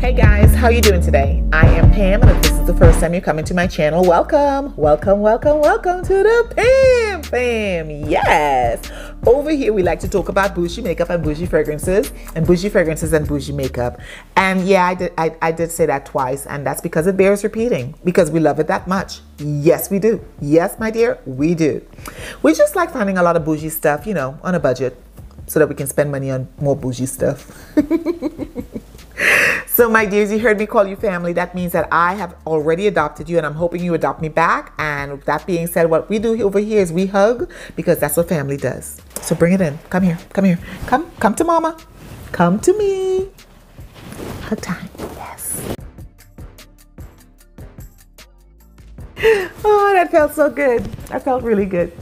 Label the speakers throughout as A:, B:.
A: Hey guys, how you doing today? I am Pam, and if this is the first time you're coming to my channel, welcome, welcome, welcome, welcome to the Pam Fam. Yes, over here we like to talk about bougie makeup and bougie fragrances, and bougie makeup. And yeah, I did say that twice, and that's because it bears repeating, because we love it that much. Yes, we do. Yes, my dear, we do. We just like finding a lot of bougie stuff, you know, on a budget, so that we can spend money on more bougie stuff. So my dears, you heard me call you family. That means that I have already adopted you, and I'm hoping you adopt me back. And with that being said, what we do over here is we hug, because that's what family does. So bring it in. Come here. Come here. Come to mama. Come to me. Hug time. Yes. Oh, that felt so good. That felt really good.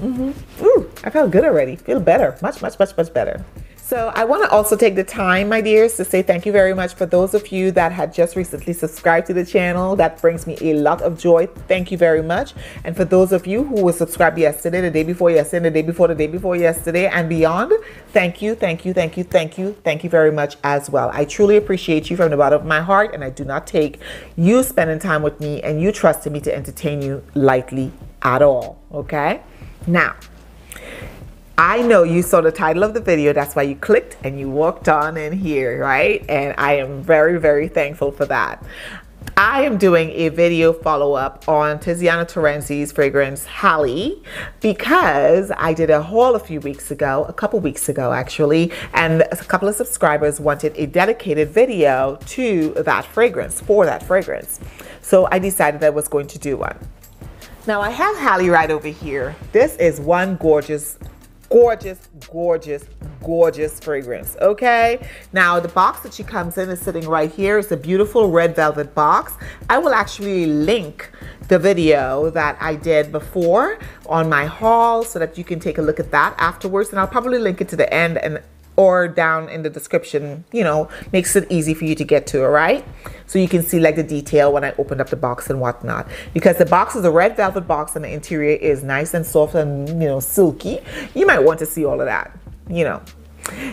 A: Ooh, I felt good already. Feel better. Much, much, much, much better. So I want to also take the time, my dears, to say thank you very much for those of you that had just recently subscribed to the channel. That brings me a lot of joy. Thank you very much. And for those of you who were subscribed yesterday, the day before yesterday, the day before yesterday, and beyond, thank you, thank you, thank you, thank you, thank you very much as well. I truly appreciate you from the bottom of my heart, and I do not take you spending time with me and you trusting me to entertain you lightly at all. Okay? Now, I know you saw the title of the video. That's why you clicked and you walked on in here, right? And I am very, very thankful for that. I am doing a video follow-up on Tiziana Terenzi's fragrance Halley, because I did a haul a couple weeks ago actually, and a couple of subscribers wanted a dedicated video to that fragrance, for that fragrance. So I decided I was going to do one. Now I have Halley right over here. This is one gorgeous fragrance. Okay, now the box that she comes in is sitting right here. It's a beautiful red velvet box. I will actually link the video that I did before on my haul so that you can take a look at that afterwards, and I'll probably link it to the end and or down in the description. You know, makes it easy for you to get to, all right? So you can see like the detail when I opened up the box and whatnot, because the box is a red velvet box and the interior is nice and soft and, you know, silky. You might want to see all of that, you know.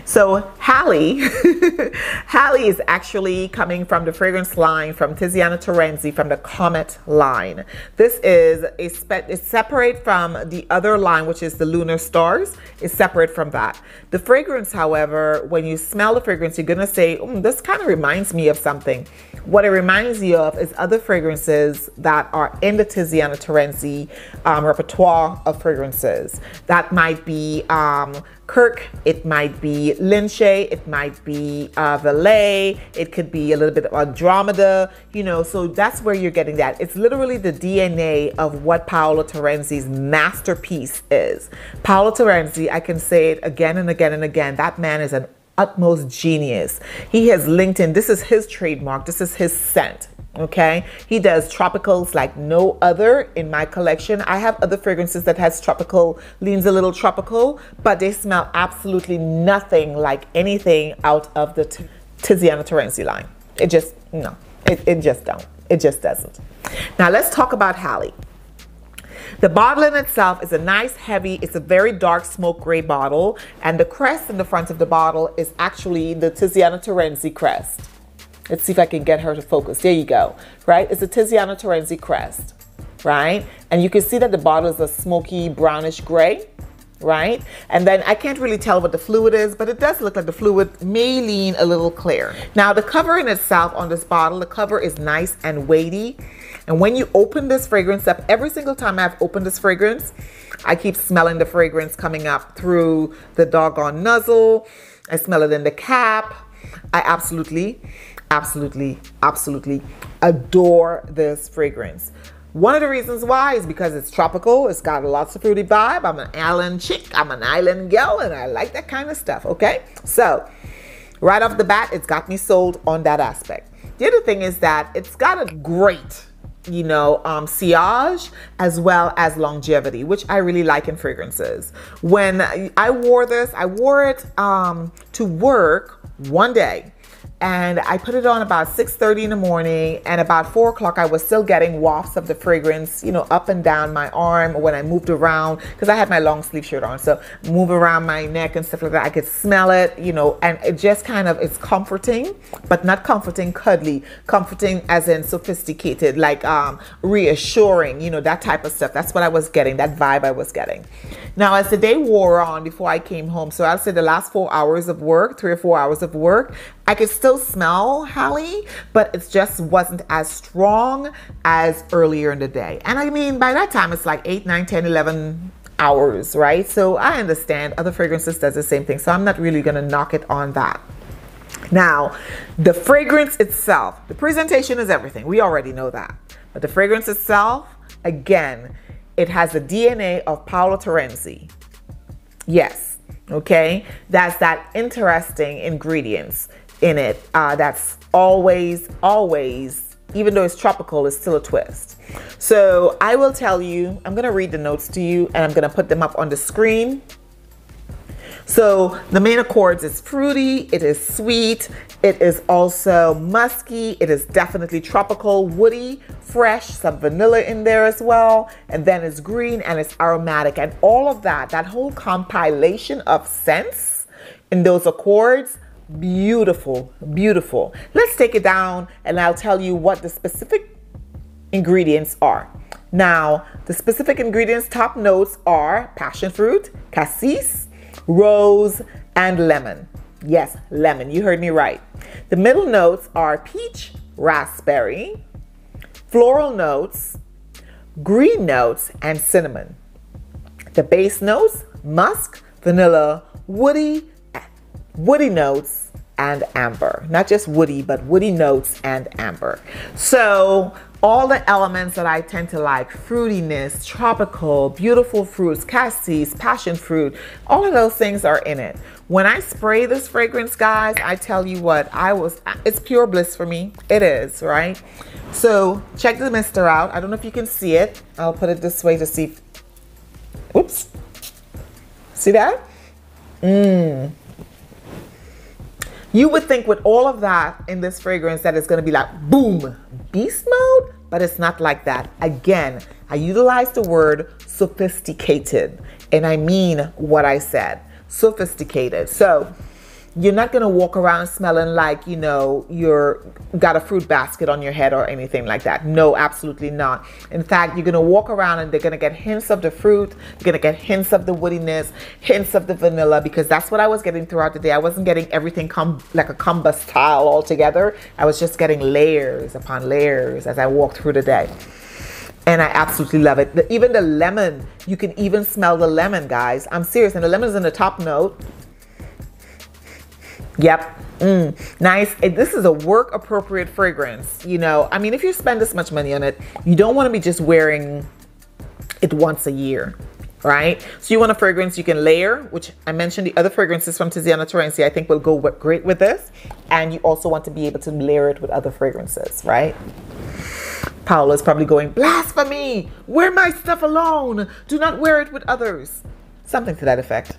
A: So Halley, Halley is actually coming from the fragrance line from Tiziana Terenzi, from the Comet line. This is it's separate from the other line, which is the Lunar Stars. It's separate from that. The fragrance, however, when you smell the fragrance, you're gonna say, this kind of reminds me of something. What it reminds you of is other fragrances that are in the Tiziana Terenzi repertoire of fragrances. That might be Kirk, it might be Lynche, it might be Valet, it could be a little bit of Andromeda, you know, so that's where you're getting that. It's literally the DNA of what Paolo Terenzi's masterpiece is. Paolo Terenzi, I can say it again and again and again, that man is an utmost genius. He has linked in, this is his trademark, this is his scent. Okay, he does tropicals like no other in my collection. I have other fragrances that has tropical, leans a little tropical, but they smell absolutely nothing like anything out of the Tiziana Terenzi line. It just, no, it just don't. It just doesn't. Now let's talk about Halley. The bottle in itself is a nice heavy, it's a very dark smoke gray bottle, and the crest in the front of the bottle is actually the Tiziana Terenzi crest. Let's see if I can get her to focus. There you go, right? It's a Tiziana Terenzi crest, right? And you can see that the bottle is a smoky brownish gray, right? And then I can't really tell what the fluid is, but it does look like the fluid may lean a little clear. Now the cover in itself on this bottle, the cover is nice and weighty. And when you open this fragrance up, every single time I've opened this fragrance, I keep smelling the fragrance coming up through the doggone nozzle. I smell it in the cap. I absolutely adore this fragrance. One of the reasons why is because it's tropical. It's got lots of fruity vibe. I'm an island chick. I'm an island girl, and I like that kind of stuff, okay? So right off the bat, it's got me sold on that aspect. The other thing is that it's got a great, you know, sillage as well as longevity, which I really like in fragrances. When I wore this, I wore it to work one day. and I put it on about 6:30 in the morning, and about 4 o'clock I was still getting wafts of the fragrance, you know, up and down my arm when I moved around, because I had my long sleeve shirt on, so move around my neck and stuff like that. I could smell it, you know, and it just kind of, it's comforting, but not comforting cuddly, comforting as in sophisticated, like reassuring, you know, that type of stuff. That's what I was getting, that vibe I was getting. Now, as the day wore on before I came home, so I'll say the last 4 hours of work, 3 or 4 hours of work, I could still smell Halley, but it just wasn't as strong as earlier in the day. And I mean, by that time, it's like 8, 9, 10, 11 hours, right? So I understand other fragrances does the same thing. So I'm not really going to knock it on that. Now, the fragrance itself, the presentation is everything. We already know that. But the fragrance itself, again, it has the DNA of Paolo Terenzi. Yes, okay? That's that interesting ingredients in it. That's always, even though it's tropical, it's still a twist. So I will tell you, I'm going to read the notes to you, and I'm going to put them up on the screen. So the main accords is fruity, it is sweet, it is also musky, it is definitely tropical, woody, fresh, some vanilla in there as well, and then it's green and it's aromatic, and all of that, that whole compilation of scents in those accords, beautiful, beautiful. Let's take it down and I'll tell you what the specific ingredients are. Now, the specific ingredients, top notes are passion fruit, cassis, rose, and lemon. Yes, lemon, you heard me right. The middle notes are peach, raspberry, floral notes, green notes, and cinnamon. The base notes, musk, vanilla, woody notes, and amber. Not just woody, but woody notes and amber. So all the elements that I tend to like, fruitiness, tropical, beautiful fruits, cassis, passion fruit, all of those things are in it. When I spray this fragrance, guys, I tell you what, it's pure bliss for me. It is, right? So check the mister out. I don't know if you can see it. I'll put it this way to see. Oops. See that? You would think with all of that in this fragrance that it's going to be like, boom, beast mode, but it's not like that. Again, I utilize the word sophisticated, and I mean what I said, sophisticated. So you're not going to walk around smelling like, you know, you're got a fruit basket on your head or anything like that. No, absolutely not. In fact, you're going to walk around and they're going to get hints of the fruit. You're going to get hints of the woodiness, hints of the vanilla, because that's what I was getting throughout the day. I wasn't getting everything like a combust style all together. I was just getting layers upon layers as I walked through the day. And I absolutely love it. Even the lemon, you can even smell the lemon, guys. I'm serious. And the lemon is in the top note. Yep. Nice. This is a work appropriate fragrance. You know, I mean, if you spend this much money on it, you don't want to be just wearing it once a year, right? So you want a fragrance you can layer, which I mentioned the other fragrances from Tiziana Terenzi I think will go great with this. And you also want to be able to layer it with other fragrances, right? Paolo's probably going, blasphemy! Wear my stuff alone! Do not wear it with others. Something to that effect.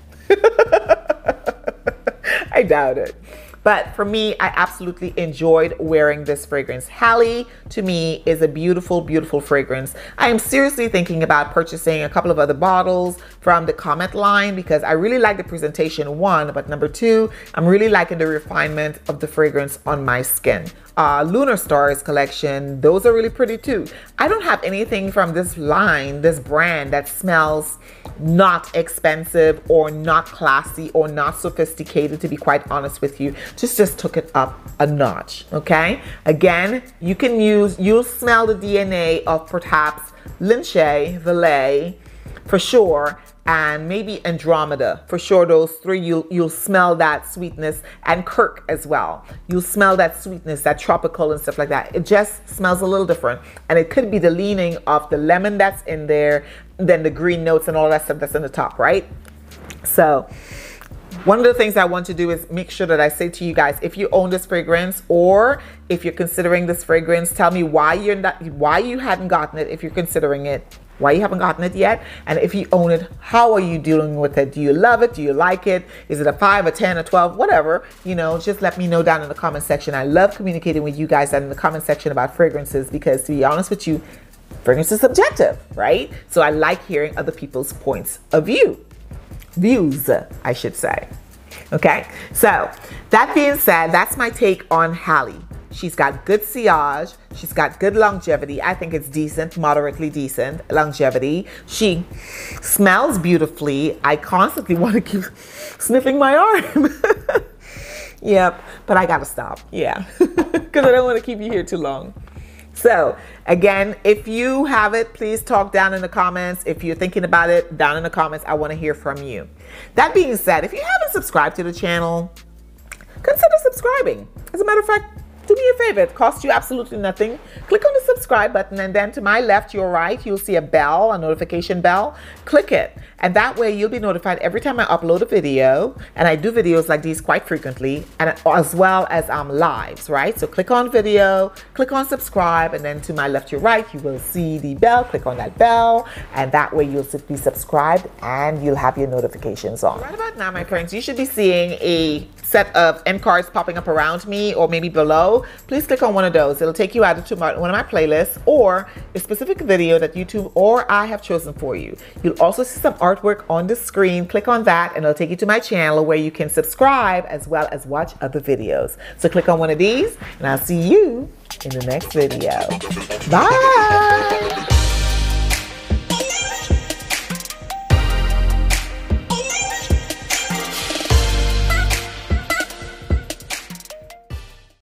A: I doubt it. But for me, I absolutely enjoyed wearing this fragrance. Halley, to me, is a beautiful, beautiful fragrance. I am seriously thinking about purchasing a couple of other bottles from the Comet line because I really like the presentation, one, but number two, I'm really liking the refinement of the fragrance on my skin. Lunar Stars collection, those are really pretty too. I don't have anything from this line, this brand, that smells not expensive or not classy or not sophisticated, to be quite honest with you. Just took it up a notch, okay? Again, you'll smell the DNA of perhaps 𝘓𝘂𝑗, for sure, and maybe Andromeda. For sure, those three, you'll smell that sweetness, and Kirk as well. You'll smell that sweetness, that tropical and stuff like that. It just smells a little different. And it could be the leaning of the lemon that's in there, then the green notes and all that stuff that's in the top, right? So one of the things I want to do is make sure that I say to you guys, if you own this fragrance or if you're considering this fragrance, tell me why you hadn't gotten it if you're considering it. why you haven't gotten it yet, and if you own it, how are you dealing with it? Do you love it? Do you like it? Is it a 5, a 10, a 12, whatever? You know, just let me know down in the comment section. I love communicating with you guys down in the comment section about fragrances, because to be honest with you, fragrance is subjective, right? So I like hearing other people's points of views, I should say. Okay, so that being said, that's my take on Halley. She's got good sillage, she's got good longevity. I think it's decent, moderately decent longevity. She smells beautifully. I constantly want to keep sniffing my arm. Yep, but I gotta stop, yeah, because I don't want to keep you here too long. So again, if you have it, please talk down in the comments. If you're thinking about it, down in the comments, I want to hear from you. That being said, if you haven't subscribed to the channel, consider subscribing. As a matter of fact, do me a favor, it costs you absolutely nothing. Click on the subscribe button, and then to my left, your right, you'll see a bell, a notification bell. Click it, and that way you'll be notified every time I upload a video, and I do videos like these quite frequently, and as well as lives, right? So click on video, click on subscribe, and then to my left, your right, you will see the bell. Click on that bell, and that way you'll be subscribed and you'll have your notifications on. Right about now, my friends, you should be seeing a set of end cards popping up around me or maybe below. Please click on one of those. It'll take you either to one of my playlists or a specific video that YouTube or I have chosen for you. You'll also see some artwork on the screen. Click on that and it'll take you to my channel where you can subscribe as well as watch other videos. So click on one of these and I'll see you in the next video. Bye!